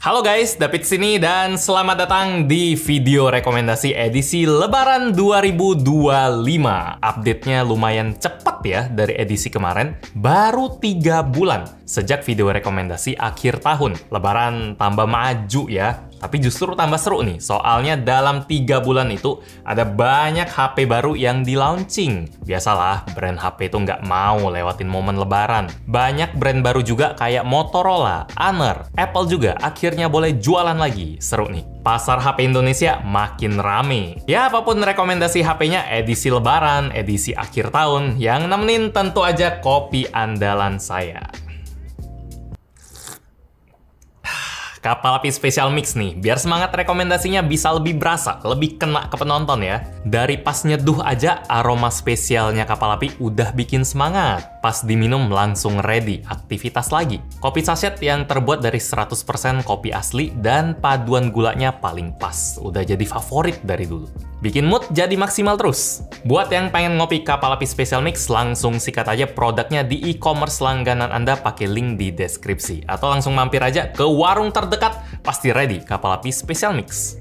Halo guys, David sini dan selamat datang di video rekomendasi edisi Lebaran 2025. Update-nya lumayan cepat ya dari edisi kemarin, baru 3 bulan sejak video rekomendasi akhir tahun. Lebaran tambah maju ya, tapi justru tambah seru nih, soalnya dalam 3 bulan itu ada banyak HP baru yang di-launching. Biasalah, brand HP itu nggak mau lewatin momen Lebaran. Banyak brand baru juga kayak Motorola, Honor, Apple juga akhirnya boleh jualan lagi. Seru nih. Pasar HP Indonesia makin rame. Ya, apapun rekomendasi HP-nya, edisi Lebaran, edisi akhir tahun, yang nemenin tentu aja kopi andalan saya. Kapal Api Special Mix nih, biar semangat rekomendasinya bisa lebih berasa, lebih kena ke penonton ya. Dari pas nyeduh aja, aroma spesialnya Kapal Api udah bikin semangat. Pas diminum langsung ready, aktivitas lagi. Kopi sachet yang terbuat dari 100% kopi asli dan paduan gulanya paling pas. Udah jadi favorit dari dulu. Bikin mood jadi maksimal terus. Buat yang pengen ngopi Kapal Api Special Mix, langsung sikat aja produknya di e-commerce langganan Anda pakai link di deskripsi. Atau langsung mampir aja ke warung terdekat, pasti ready Kapal Api Special Mix.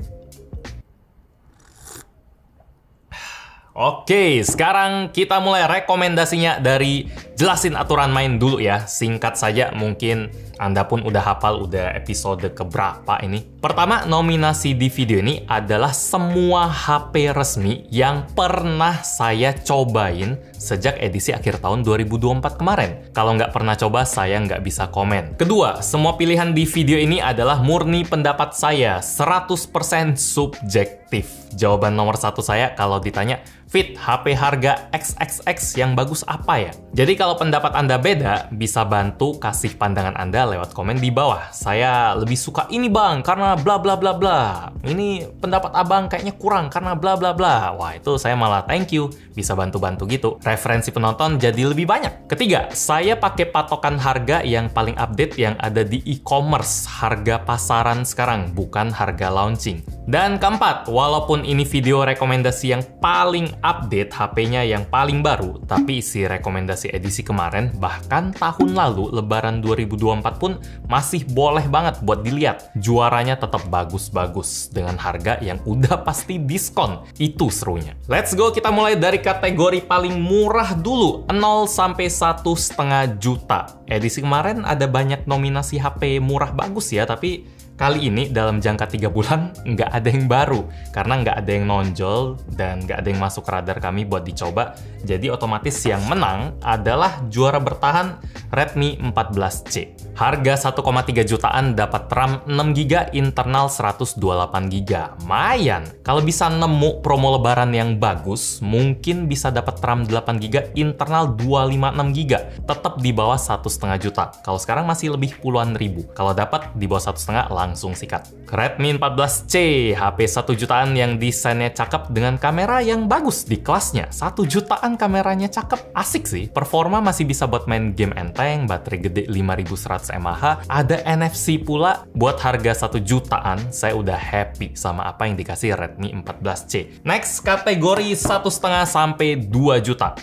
Oke, sekarang kita mulai rekomendasinya dari jelasin aturan main dulu ya. Singkat saja, mungkin Anda pun udah hafal udah episode keberapa ini. Pertama, nominasi di video ini adalah semua HP resmi yang pernah saya cobain sejak edisi akhir tahun 2024 kemarin. Kalau nggak pernah coba, saya nggak bisa komen. Kedua, semua pilihan di video ini adalah murni pendapat saya, 100% subjektif. Jawaban nomor 1 saya kalau ditanya, Fit, HP harga XXX yang bagus apa ya? Jadi kalau pendapat Anda beda, bisa bantu kasih pandangan Anda lewat komen di bawah. Saya lebih suka ini bang, karena bla bla bla bla. Ini pendapat abang kayaknya kurang, karena bla bla bla. Wah, itu saya malah thank you. Bisa bantu-bantu gitu. Referensi penonton jadi lebih banyak. Ketiga, saya pakai patokan harga yang paling update yang ada di e-commerce. Harga pasaran sekarang, bukan harga launching. Dan keempat, walaupun ini video rekomendasi yang paling update HP-nya yang paling baru, tapi isi rekomendasi edisi kemarin, bahkan tahun lalu, Lebaran 2024 pun masih boleh banget buat dilihat. Juaranya tetap bagus-bagus, dengan harga yang udah pasti diskon. Itu serunya. Let's go, kita mulai dari kategori paling murah dulu, 0 sampai 1,5 juta. Edisi kemarin ada banyak nominasi HP murah bagus ya, tapi kali ini dalam jangka 3 bulan nggak ada yang baru karena nggak ada yang nonjol dan nggak ada yang masuk ke radar kami buat dicoba. Jadi otomatis yang menang adalah juara bertahan Redmi 14C. Harga 1,3 jutaan dapat RAM 6GB, internal 128GB. Lumayan. Kalau bisa nemu promo lebaran yang bagus, mungkin bisa dapat RAM 8GB, internal 256GB. Tetap di bawah 1,5 juta. Kalau sekarang masih lebih puluhan ribu. Kalau dapat di bawah 1,5 langsung sikat. Redmi 14C, HP 1 jutaan yang desainnya cakep dengan kamera yang bagus di kelasnya. 1 jutaan kameranya cakep, asik sih. Performa masih bisa buat main game enteng, baterai gede 5100 mAh, ada NFC pula. Buat harga 1 jutaan, saya udah happy sama apa yang dikasih Redmi 14C. Next, kategori 1,5 sampai 2 juta.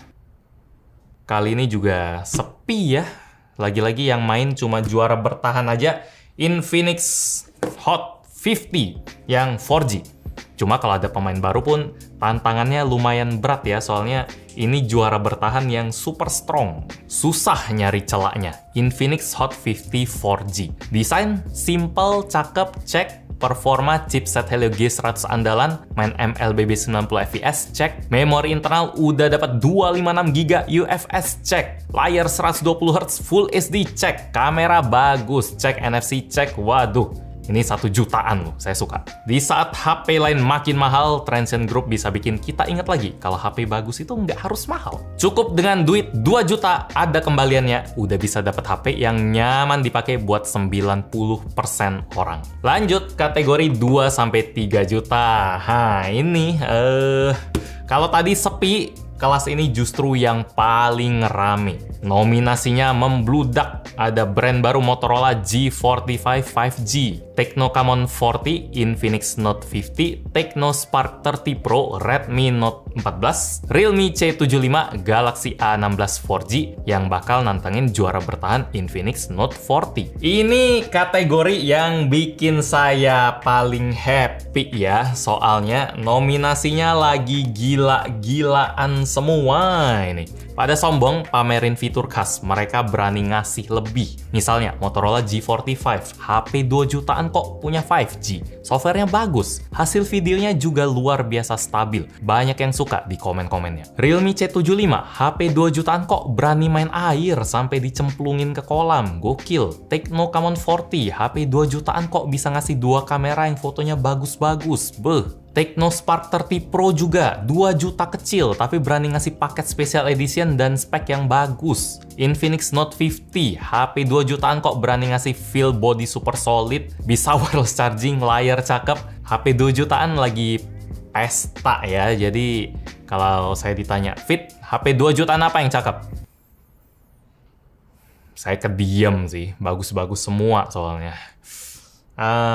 Kali ini juga sepi ya. Lagi-lagi yang main cuma juara bertahan aja, Infinix Hot 50 yang 4G. Cuma kalau ada pemain baru pun tantangannya lumayan berat ya, soalnya ini juara bertahan yang super strong. Susah nyari celaknya. Infinix Hot 50 4G. Desain simple, cakep, cek. Performa chipset Helio G100 andalan, main MLBB 90 fps, cek. Memori internal udah dapat 256GB UFS, cek. Layar 120Hz Full HD, cek. Kamera bagus, cek. NFC, cek. Waduh, ini 1 jutaan loh, saya suka. Di saat HP lain makin mahal, Transsion Group bisa bikin kita ingat lagi kalau HP bagus itu nggak harus mahal. Cukup dengan duit 2 juta, ada kembaliannya, udah bisa dapat HP yang nyaman dipakai buat 90% orang. Lanjut, kategori 2 sampai 3 juta. Ini kalau tadi sepi, kelas ini justru yang paling rame. Nominasinya membludak. Ada brand baru Motorola G45 5G, Tecno Camon 40, Infinix Note 50, Tecno Spark 30 Pro, Redmi Note 14, Realme C75, Galaxy A16 4G yang bakal nantangin juara bertahan Infinix Note 40. Ini kategori yang bikin saya paling happy ya, soalnya nominasinya lagi gila-gilaan semua ini. Pada sombong pamerin fitur khas, mereka berani ngasih lebih. Misalnya Motorola G45, HP 2 jutaan kok punya 5G. Softwarenya bagus, hasil videonya juga luar biasa stabil. Banyak yang suka di komen-komennya. Realme C75, HP 2 jutaan kok berani main air sampai dicemplungin ke kolam. Gokil. Tecno Camon 40, HP 2 jutaan kok bisa ngasih 2 kamera yang fotonya bagus-bagus. Beuh. Tecno Spark 30 Pro juga 2 juta kecil tapi berani ngasih paket special edition dan spek yang bagus. Infinix Note 50, HP 2 jutaan kok berani ngasih feel body super solid, bisa wireless charging, layar cakep. HP 2 jutaan lagi pesta ya. Jadi kalau saya ditanya, "Fit, HP 2 jutaan apa yang cakep?" Saya kediam sih, bagus-bagus semua soalnya.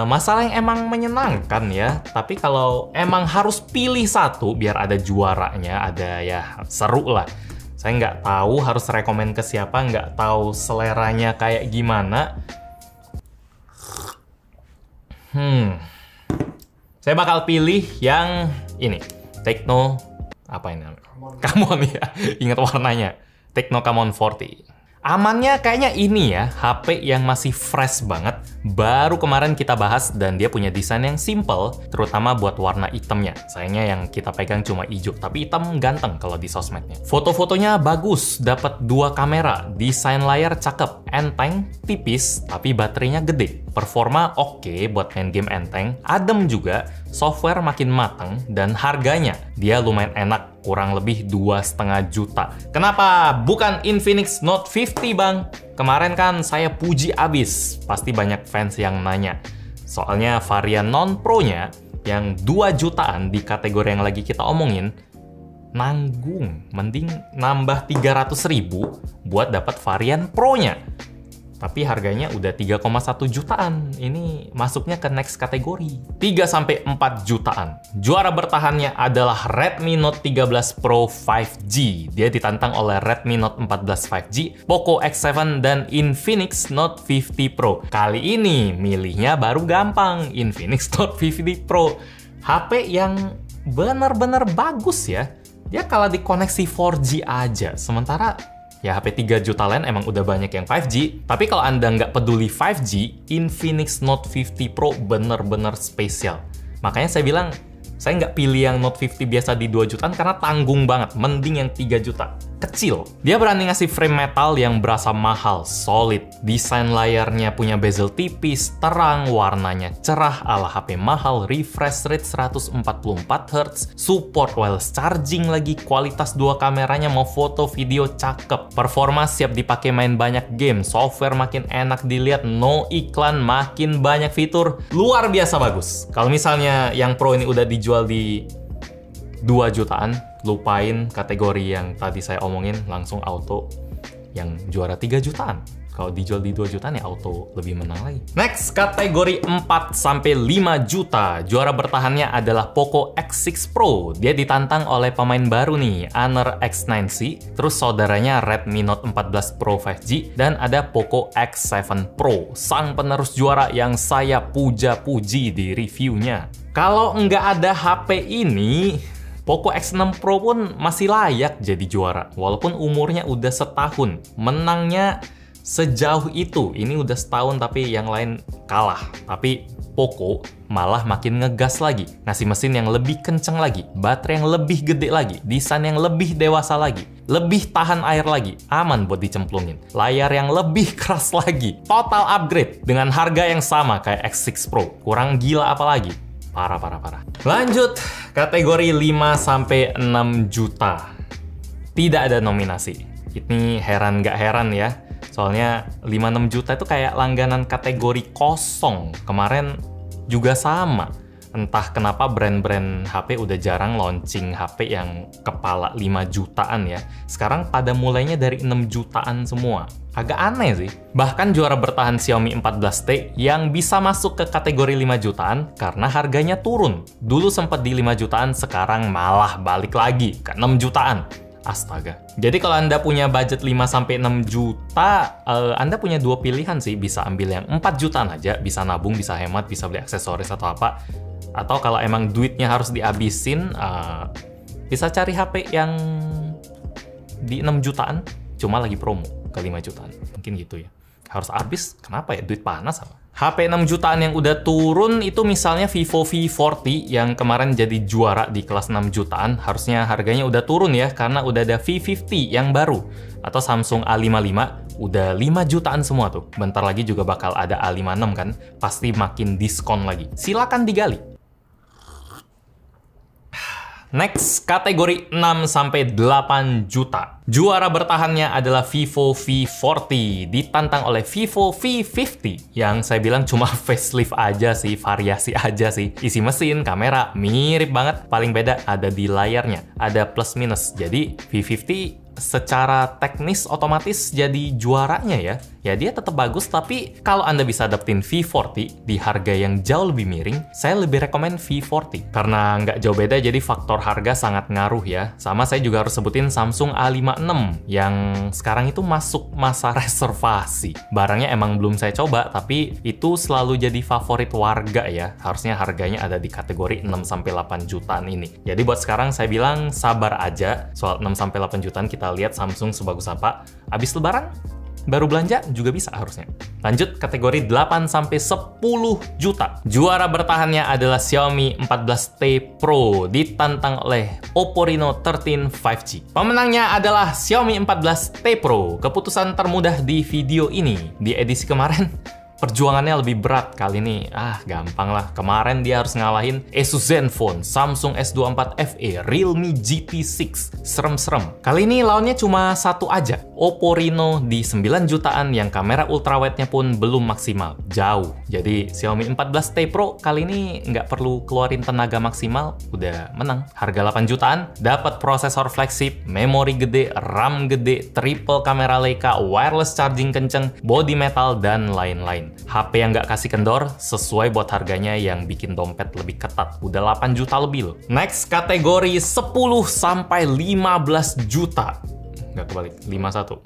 Masalah yang emang menyenangkan ya, tapi kalau emang harus pilih satu biar ada juaranya, ada ya seru lah. Saya nggak tahu harus rekomen ke siapa, nggak tahu seleranya kayak gimana. Saya bakal pilih yang ini, Tecno, apa ini namanya? Camon ya, ingat warnanya. Tecno Camon 40. Amannya kayaknya ini ya, HP yang masih fresh banget. Baru kemarin kita bahas dan dia punya desain yang simple, terutama buat warna hitamnya. Sayangnya yang kita pegang cuma hijau, tapi hitam ganteng kalau di sosmednya. Foto-fotonya bagus, dapat 2 kamera, desain layar cakep, enteng, tipis, tapi baterainya gede. Performa oke buat main game enteng, adem juga, software makin mateng, dan harganya dia lumayan enak, kurang lebih 2,5 juta. Kenapa bukan Infinix Note 50 bang? Kemarin kan saya puji abis, pasti banyak fans yang nanya. Soalnya varian non-pro-nya yang 2 jutaan di kategori yang lagi kita omongin, nanggung, mending nambah 300.000 buat dapat varian pro-nya. Tapi harganya udah 3,1 jutaan. Ini masuknya ke next kategori. 3-4 jutaan. Juara bertahannya adalah Redmi Note 13 Pro 5G. Dia ditantang oleh Redmi Note 14 5G, Poco X7, dan Infinix Note 50 Pro. Kali ini milihnya baru gampang. Infinix Note 50 Pro. HP yang benar-benar bagus ya. Dia kalah di koneksi 4G aja. Sementara ya HP 3 juta lain emang udah banyak yang 5G, tapi kalau Anda nggak peduli 5G, Infinix Note 50 Pro bener-bener spesial. Makanya saya bilang, saya nggak pilih yang Note 50 biasa di 2 jutaan karena tanggung banget, mending yang 3 juta. Kecil. Dia berani ngasih frame metal yang berasa mahal, solid. Desain layarnya punya bezel tipis, terang, warnanya cerah ala HP mahal, refresh rate 144 Hz, support wireless charging lagi, kualitas 2 kameranya mau foto video cakep. Performa siap dipakai main banyak game, software makin enak dilihat, no iklan, makin banyak fitur, luar biasa bagus. Kalau misalnya yang Pro ini udah dijual di 2 jutaan, lupain kategori yang tadi saya omongin, langsung auto yang juara 3 jutaan. Kalau dijual di 2 jutaan ya auto lebih menang lagi. Next, kategori 4-5 juta. Juara bertahannya adalah Poco X6 Pro. Dia ditantang oleh pemain baru nih, Honor X9C, terus saudaranya Redmi Note 14 Pro 5G, dan ada Poco X7 Pro, sang penerus juara yang saya puja-puji di reviewnya. Kalau nggak ada HP ini, Poco X6 Pro pun masih layak jadi juara, walaupun umurnya udah setahun. Menangnya sejauh itu, ini udah setahun tapi yang lain kalah. Tapi Poco malah makin ngegas lagi, ngasih mesin yang lebih kenceng lagi, baterai yang lebih gede lagi, desain yang lebih dewasa lagi, lebih tahan air lagi, aman buat dicemplungin, layar yang lebih keras lagi, total upgrade dengan harga yang sama kayak X6 Pro. Kurang gila apa lagi? Parah. Lanjut, kategori 5-6 juta. Tidak ada nominasi. Ini heran nggak heran ya. Soalnya 5-6 juta itu kayak langganan kategori kosong. Kemarin juga sama. Entah kenapa brand-brand HP udah jarang launching HP yang kepala 5 jutaan ya. Sekarang pada mulainya dari 6 jutaan semua. Agak aneh sih. Bahkan juara bertahan Xiaomi 14T yang bisa masuk ke kategori 5 jutaan karena harganya turun. Dulu sempat di 5 jutaan, sekarang malah balik lagi ke 6 jutaan. Astaga. Jadi kalau Anda punya budget 5-6 juta, Anda punya dua pilihan sih. Bisa ambil yang 4 jutaan aja, bisa nabung, bisa hemat, bisa beli aksesoris atau apa. Atau kalau emang duitnya harus dihabisin, bisa cari HP yang di 6 jutaan, cuma lagi promo ke 5 jutaan. Mungkin gitu ya. Harus habis, kenapa ya? Duit panas apa? HP 6 jutaan yang udah turun itu misalnya Vivo V40 yang kemarin jadi juara di kelas 6 jutaan, harusnya harganya udah turun ya karena udah ada V50 yang baru. Atau Samsung A55 udah 5 jutaan semua tuh. Bentar lagi juga bakal ada A56 kan, pasti makin diskon lagi. Silakan digali. Next, kategori 6-8 juta. Juara bertahannya adalah Vivo V40, ditantang oleh Vivo V50, yang saya bilang cuma facelift aja sih, variasi aja sih. Isi mesin, kamera, mirip banget. Paling beda ada di layarnya, ada plus minus. Jadi V50 secara teknis otomatis jadi juaranya ya. Ya dia tetap bagus, tapi kalau Anda bisa dapetin V40 di harga yang jauh lebih miring, saya lebih rekomen V40. Karena nggak jauh beda, jadi faktor harga sangat ngaruh ya. Sama saya juga harus sebutin Samsung A56 yang sekarang itu masuk masa reservasi. Barangnya emang belum saya coba, tapi itu selalu jadi favorit warga ya. Harusnya harganya ada di kategori 6-8 jutaan ini. Jadi buat sekarang saya bilang sabar aja. Soal 6-8 jutaan kita lihat Samsung sebagus apa. Abis lebaran, baru belanja juga bisa harusnya. Lanjut, kategori 8-10 juta. Juara bertahannya adalah Xiaomi 14T Pro, ditantang oleh Oppo Reno 13 5G. Pemenangnya adalah Xiaomi 14T Pro. Keputusan termudah di video ini. Di edisi kemarin, perjuangannya lebih berat. Kali ini, gampang lah. Kemarin dia harus ngalahin Asus Zenfone, Samsung S24 FE, Realme GT6. Serem-serem. Kali ini lawannya cuma satu aja. Oppo Reno di 9 jutaan yang kamera ultrawide-nya pun belum maksimal. Jauh. Jadi Xiaomi 14T Pro kali ini nggak perlu keluarin tenaga maksimal, udah menang. Harga 8 jutaan, dapat prosesor flagship, memori gede, RAM gede, triple kamera Leica, wireless charging kenceng, body metal, dan lain-lain. HP yang nggak kasih kendor, sesuai buat harganya yang bikin dompet lebih ketat. Udah 8 juta lebih loh. Next, kategori 10-15 juta. Nggak kebalik, 51.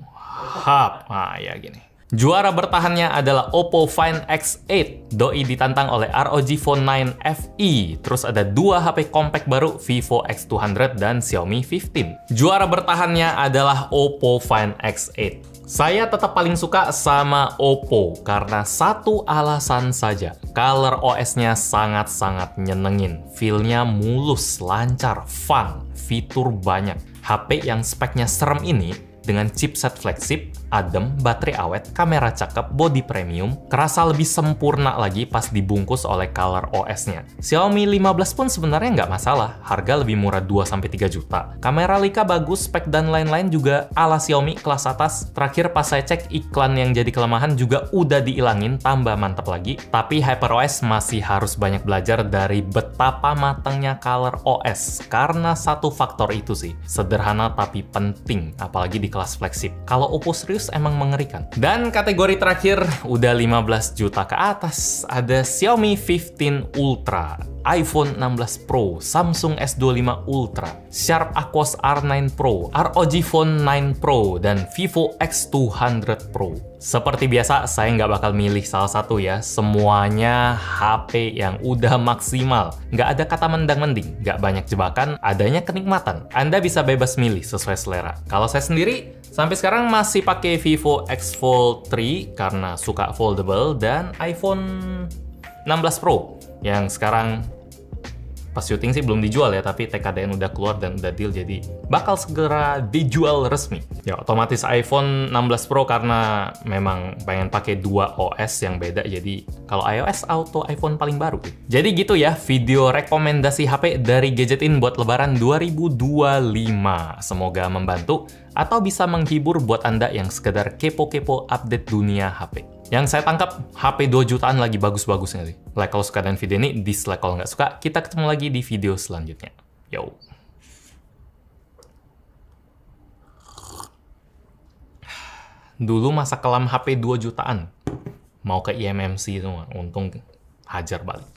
Ya gini. Juara bertahannya adalah Oppo Find X8. Doi ditantang oleh ROG Phone 9 FE. Terus ada dua HP compact baru, Vivo X200 dan Xiaomi 15. Juara bertahannya adalah Oppo Find X8. Saya tetap paling suka sama Oppo karena satu alasan saja. Color OS-nya sangat-sangat nyenengin. Feel-nya mulus, lancar, fun, fitur banyak. HP yang speknya serem ini dengan chipset flagship, adem, baterai awet, kamera cakep, body premium, kerasa lebih sempurna lagi pas dibungkus oleh Color OS-nya. Xiaomi 15 pun sebenarnya nggak masalah, harga lebih murah 2-3 juta. Kamera Leica bagus, spek dan lain-lain juga ala Xiaomi kelas atas. Terakhir pas saya cek iklan yang jadi kelemahan juga udah diilangin, tambah mantap lagi. Tapi HyperOS masih harus banyak belajar dari betapa matangnya Color OS. Karena satu faktor itu sih, sederhana tapi penting, apalagi di kelas flagship. Kalau Oppo serius emang mengerikan. Dan kategori terakhir udah 15 juta ke atas, ada Xiaomi 15 Ultra, iPhone 16 Pro, Samsung S25 Ultra, Sharp Aquos R9 Pro, ROG Phone 9 Pro, dan Vivo X200 Pro. Seperti biasa, saya nggak bakal milih salah satu ya. Semuanya HP yang udah maksimal. Nggak ada kata mendang-mending, nggak banyak jebakan, adanya kenikmatan. Anda bisa bebas milih sesuai selera. Kalau saya sendiri, sampai sekarang masih pakai Vivo X Fold 3 karena suka foldable, dan iPhone 16 Pro yang sekarang pas syuting sih belum dijual ya, tapi TKDN udah keluar dan udah deal, jadi bakal segera dijual resmi. Ya otomatis iPhone 16 Pro karena memang pengen pakai dua OS yang beda, jadi kalau iOS auto iPhone paling baru. Jadi gitu ya video rekomendasi HP dari Gadgetin buat Lebaran 2025. Semoga membantu atau bisa menghibur buat Anda yang sekedar kepo-kepo update dunia HP. Yang saya tangkap, HP 2 jutaan lagi bagus-bagusnya sih. Like kalau suka dengan video ini, dislike kalau nggak suka. Kita ketemu lagi di video selanjutnya. Yo. Dulu masa kelam HP 2 jutaan. Mau ke IMMC semua. Untung hajar balik.